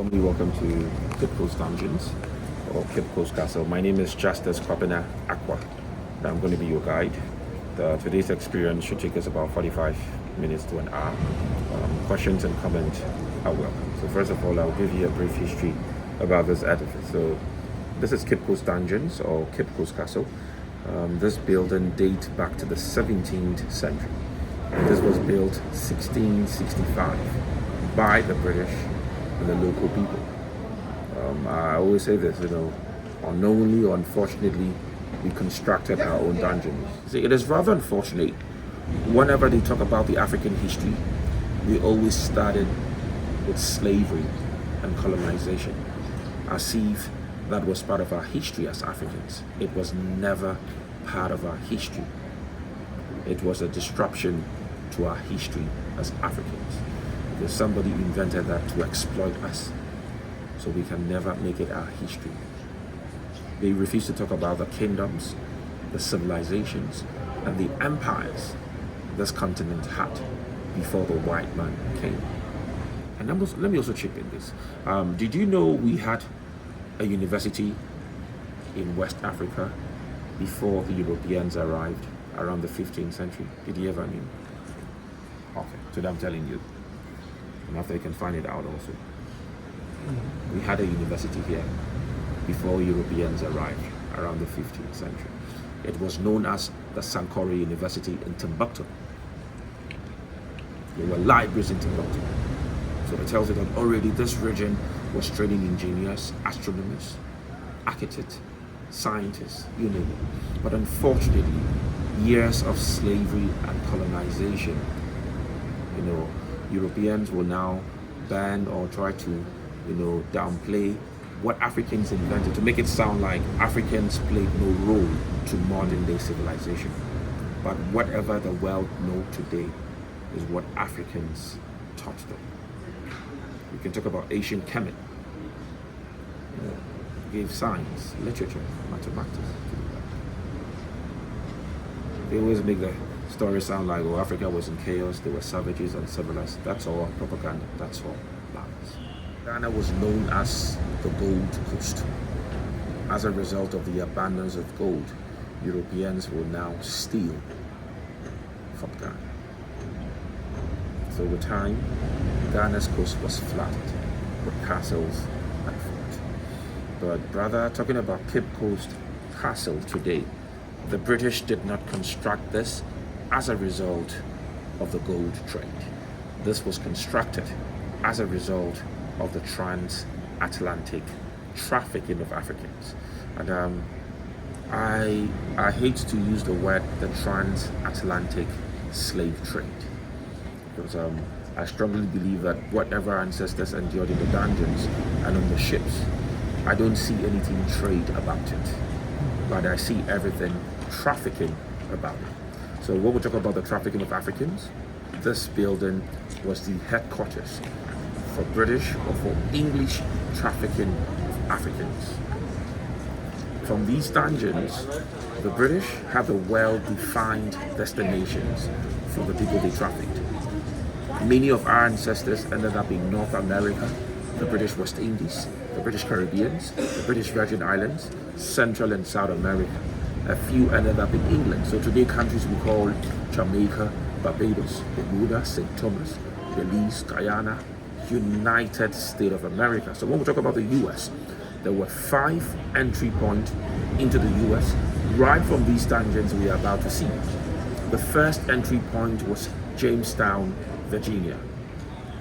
Warmly welcome to Cape Coast Dungeons or Cape Coast Castle. My name is Justice Kwapena Aqua, and I'm going to be your guide. Today's experience should take us about 45 minutes to an hour. Questions and comments are welcome. So first of all, I'll give you a brief history about this edifice. So this is Cape Coast Dungeons or Cape Coast Castle. This building dates back to the 17th century. This was built 1665 by the British and the local people. I always say this, unknowingly or unfortunately, we constructed our own dungeons. See, it is rather unfortunate. Whenever they talk about the African history, we always started with slavery and colonization, as if that was part of our history as Africans. It was never part of our history. It was a disruption to our history as Africans, because somebody invented that to exploit us, so we can never make it our history. They refuse to talk about the kingdoms, the civilizations, and the empires this continent had before the white man came. And let me also chip in this. Did you know we had a university in West Africa before the Europeans arrived around the 15th century? Did you ever know? Okay, so I'm telling you. And after you can find it out also. We had a university here before Europeans arrived around the 15th century. It was known as the Sankore University in Timbuktu. There were libraries in Timbuktu. So it tells you that already this region was training engineers, astronomers, architects, scientists, you name it. But unfortunately, years of slavery and colonization, Europeans will now ban or try to, downplay what Africans invented to make it sound like Africans played no role to modern day civilization. But whatever the world know today is what Africans taught them. We can talk about ancient Kemet, gave science, literature, mathematics. They always make the story sound like, Africa was in chaos, they were savages and civilized. That's all propaganda, that's all lies. Ghana was known as the Gold Coast. As a result of the abundance of gold, Europeans will now steal from Ghana. So with time, Ghana's coast was flooded with castles and forts. But brother, talking about Cape Coast Castle today, the British did not construct this as a result of the gold trade. This was constructed as a result of the transatlantic trafficking of Africans. And I hate to use the word the transatlantic slave trade, because I strongly believe that whatever our ancestors endured in the dungeons and on the ships, I don't see anything trade about it, but I see everything trafficking about it. So when we talk about the trafficking of Africans, this building was the headquarters for British or for English trafficking of Africans. From these dungeons, the British had the well-defined destinations for the people they trafficked. Many of our ancestors ended up in North America, the British West Indies, the British Caribbeans, the British Virgin Islands, Central and South America. A few ended up in England. So today countries we call Jamaica, Barbados, Bermuda, St. Thomas, Belize, Guyana, United States of America. So when we talk about the US, there were 5 entry points into the US right from these dungeons we are about to see. The first entry point was Jamestown, Virginia,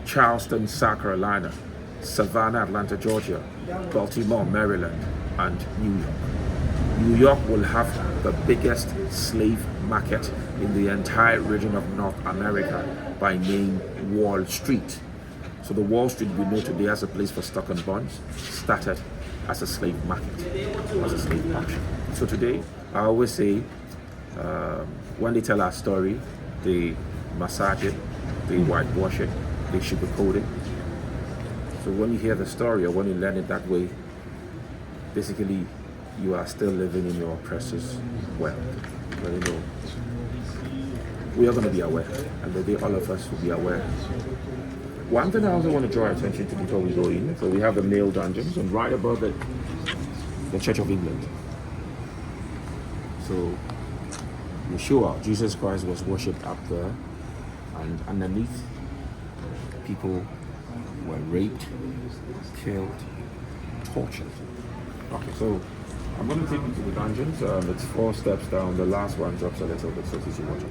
Charleston, South Carolina, Savannah, Atlanta, Georgia, Baltimore, Maryland, and New York. New York will have the biggest slave market in the entire region of North America, by name Wall Street. So the Wall Street we know today as a place for stock and bonds started as a slave market, as a slave auction. So today, I always say, when they tell our story, they massage it, they whitewash it, they sugarcoat it. So when you hear the story or when you learn it that way, basically you are still living in your oppressor's world. But we are going to be aware, and the day all of us will be aware one thing I also want to draw attention to before we go in, so we have the male dungeons, and right above it, the Church of England. So Yeshua, Jesus Christ, was worshipped up there, and underneath, people were raped, killed, tortured. Okay, so I'm going to take you to the dungeons. It's 4 steps down. The last one drops a little bit, so you watch it.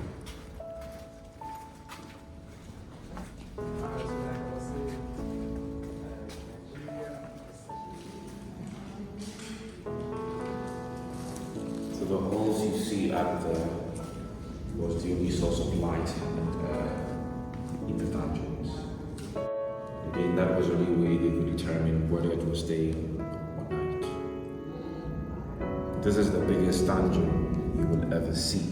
So the holes you see up there was the only source of light in the dungeons. Again, that was the only way they could determine whether it was day or night. This is the biggest dungeon you will ever see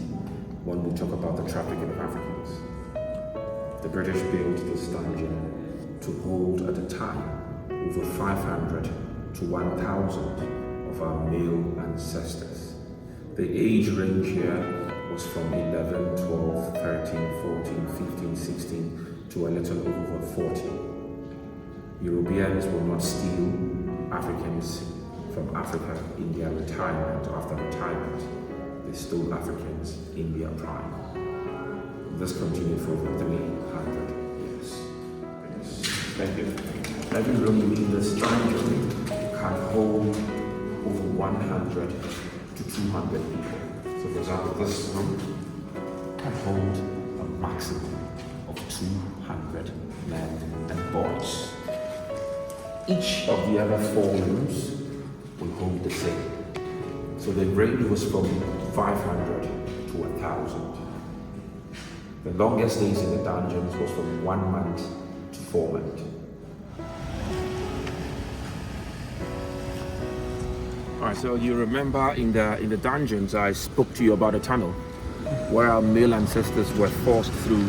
when we talk about the trafficking of Africans. The British built this dungeon to hold at the time over 500 to 1,000 of our male ancestors. The age range here was from 11, 12, 13, 14, 15, 16 to a little over 40. Europeans will not steal Africans from Africa in their retirement or after retirement. They stole Africans in their prime. This continued for over 300 years. Thank you. Every room in this dungeon can hold over 100 to 200 people. So for example, this room can hold a maximum of 200 men and boys. Each of the other 4 rooms will hold the same. So the range was from 500 to 1,000. The longest days in the dungeons was from 1 month to 4 months. All right, so you remember in the dungeons, I spoke to you about a tunnel where our male ancestors were forced through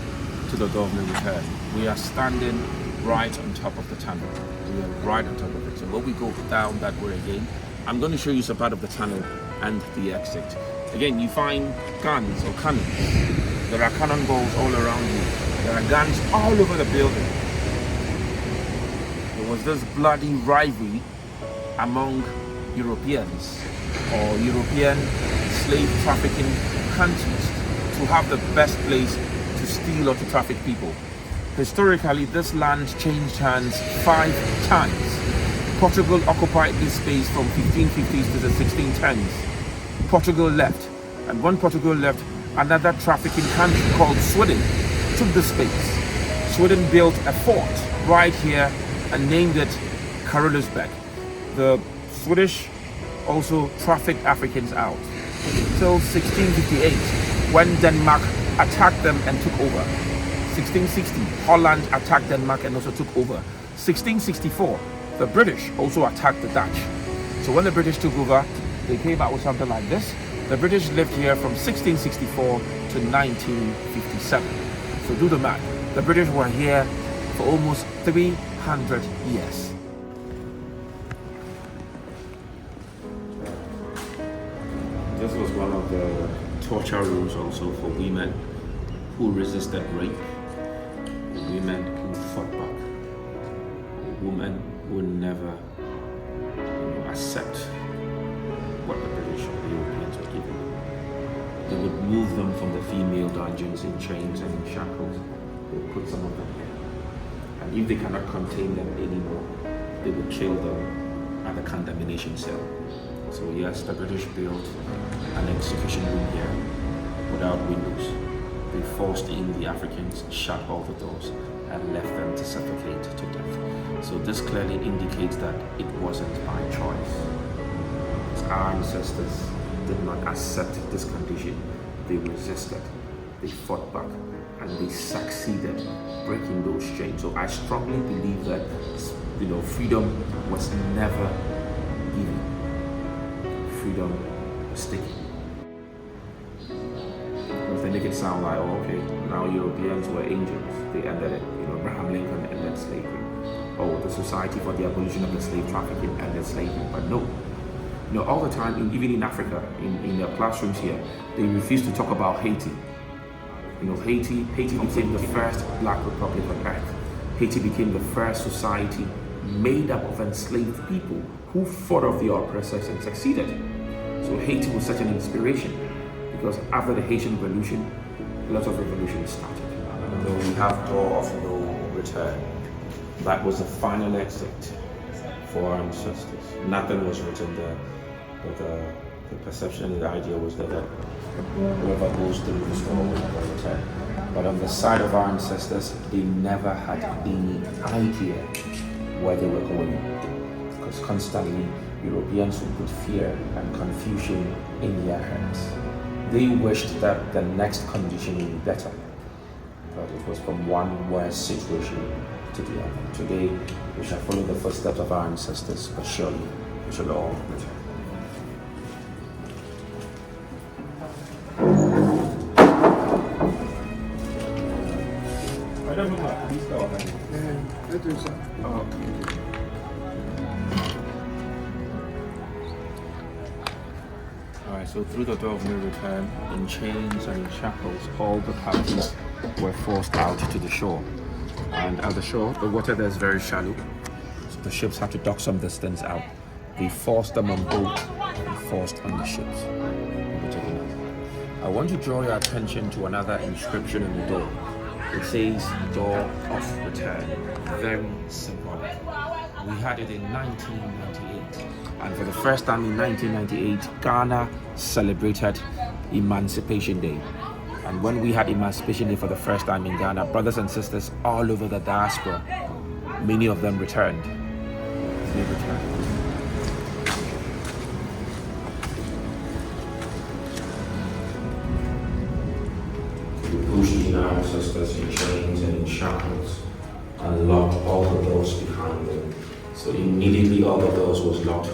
to the government return. We are standing right on top of the tunnel. We are right on top of it. So when we go down that way again, I'm going to show you some part of the tunnel and the exit. Again, you find guns or cannons. There are cannonballs all around you. There are guns all over the building. There was this bloody rivalry among Europeans or European slave trafficking countries to have the best place to steal or to traffic people. Historically, this land changed hands 5 times. Portugal occupied this space from 1550s to the 1610s. Portugal left, and when Portugal left, another trafficking country called Sweden took the space. Sweden built a fort right here and named it Carolsberg. The Swedish also trafficked Africans out till 1658, when Denmark attacked them and took over. 1660, Holland attacked Denmark and also took over. 1664, the British also attacked the Dutch. So when the British took over, they came out with something like this. The British lived here from 1664 to 1957. So do the math. The British were here for almost 300 years. This was one of the torture rooms also for women who resisted rape, women who fought back, women who would never accept what the British or the Europeans were giving them. They would move them from the female dungeons in chains and in shackles. They would put some of them here. And if they cannot contain them anymore, they would kill them at the condemnation cell. So yes, the British built an execution room here without windows. They forced in the Africans, shut all the doors, and left them to suffocate to death. So this clearly indicates that it wasn't by choice. Our ancestors did not accept this condition. They resisted, they fought back, and they succeeded breaking those chains. So I strongly believe that freedom was never given. Freedom was taken. Because they make it sound like, oh, okay, now Europeans were angels. They ended it. Abraham Lincoln ended slavery. Oh, the Society for the Abolition of the Slave Trafficking ended slavery. But no. All the time, even in Africa, in their classrooms here, they refuse to talk about Haiti. Haiti became the first black republic on earth. Haiti became the first society made up of enslaved people who fought off the oppressors and succeeded. So Haiti was such an inspiration because after the Haitian Revolution, lots of revolutions started. Though we have door of no return, that was the final exit for our ancestors. Nothing was written there, but the perception and the idea was that whoever goes through this door will never return. But on the side of our ancestors, they never had any idea where they were going, because constantly Europeans would put fear and confusion in their heads. They wished that the next condition would be better, but it was from one worse situation to the other. Today, we shall follow the footsteps of our ancestors, but surely we shall all return. Alright, so through the door of no return, in chains and in shackles, all the parties were forced out to the shore. And at the shore, the water there is very shallow, so the ships had to dock some distance out. They forced them on boat and forced on the ships. I want to draw your attention to another inscription on the door. It says door of return. Very symbolic. We had it in 1998, and for the first time in 1998, Ghana celebrated Emancipation Day. And when we had Emancipation Day for the first time in Ghana, brothers and sisters all over the diaspora, many of them returned. They returned. Pushed our ancestors in chains and in shackles and locked all the doors behind them. So immediately all the doors was locked.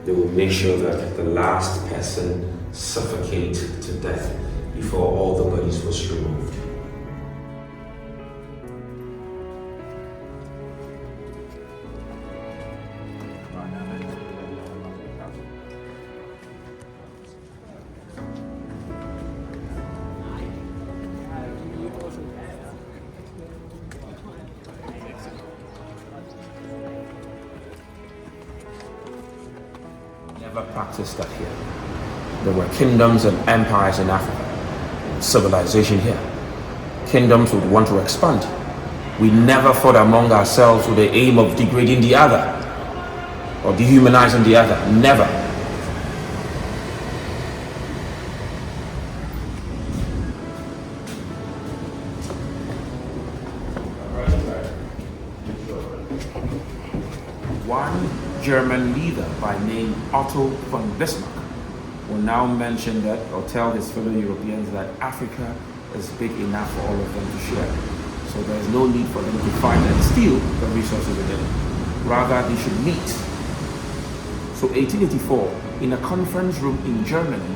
They would make sure that the last person suffocated to death before all the bodies was removed. Never practiced that here. There were kingdoms and empires in Africa. Civilization here. Kingdoms would want to expand. We never fought among ourselves with the aim of degrading the other or dehumanizing the other. Never. One German leader by name Otto von Bismarck will now mention that, or tell his fellow Europeans that Africa is big enough for all of them to share. So there is no need for them to find and steal the resources within it. Rather, they should meet. So 1884, in a conference room in Germany,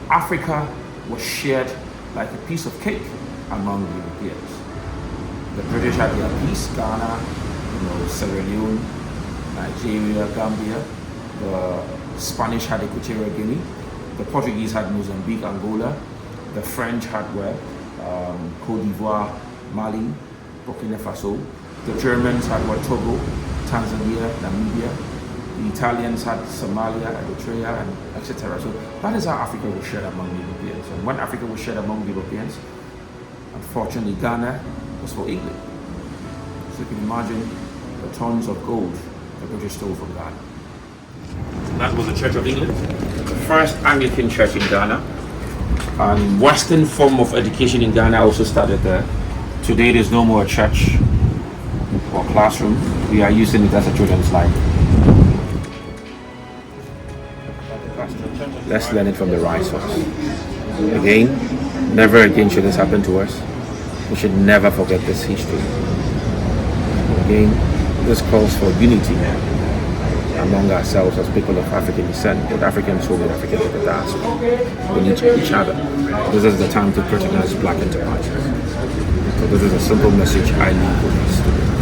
Africa was shared like a piece of cake among the Europeans. The British had their piece, Ghana, Sierra Leone, Nigeria, Gambia. The Spanish had Equatorial Guinea. The Portuguese had Mozambique, Angola. The French had Côte d'Ivoire, Mali, Burkina Faso. The Germans had Togo, Tanzania, Namibia. The Italians had Somalia, Eritrea, and etc. So that is how Africa was shared among the Europeans. And when Africa was shared among the Europeans, unfortunately Ghana was for England. So you can imagine the tons of gold the British stole from Ghana. That was the Church of England, the first Anglican church in Ghana. And Western form of education in Ghana also started there. Today there's no more a church or classroom. We are using it as a children's library. Let's learn it from the right source. Again, never again should this happen to us. We should never forget this history. Again, this calls for unity among ourselves as people of African descent, with Africans who with Africans of the diaspora. We need each other. This is the time to recognize Black enterprise. So this is a simple message I leave with us today.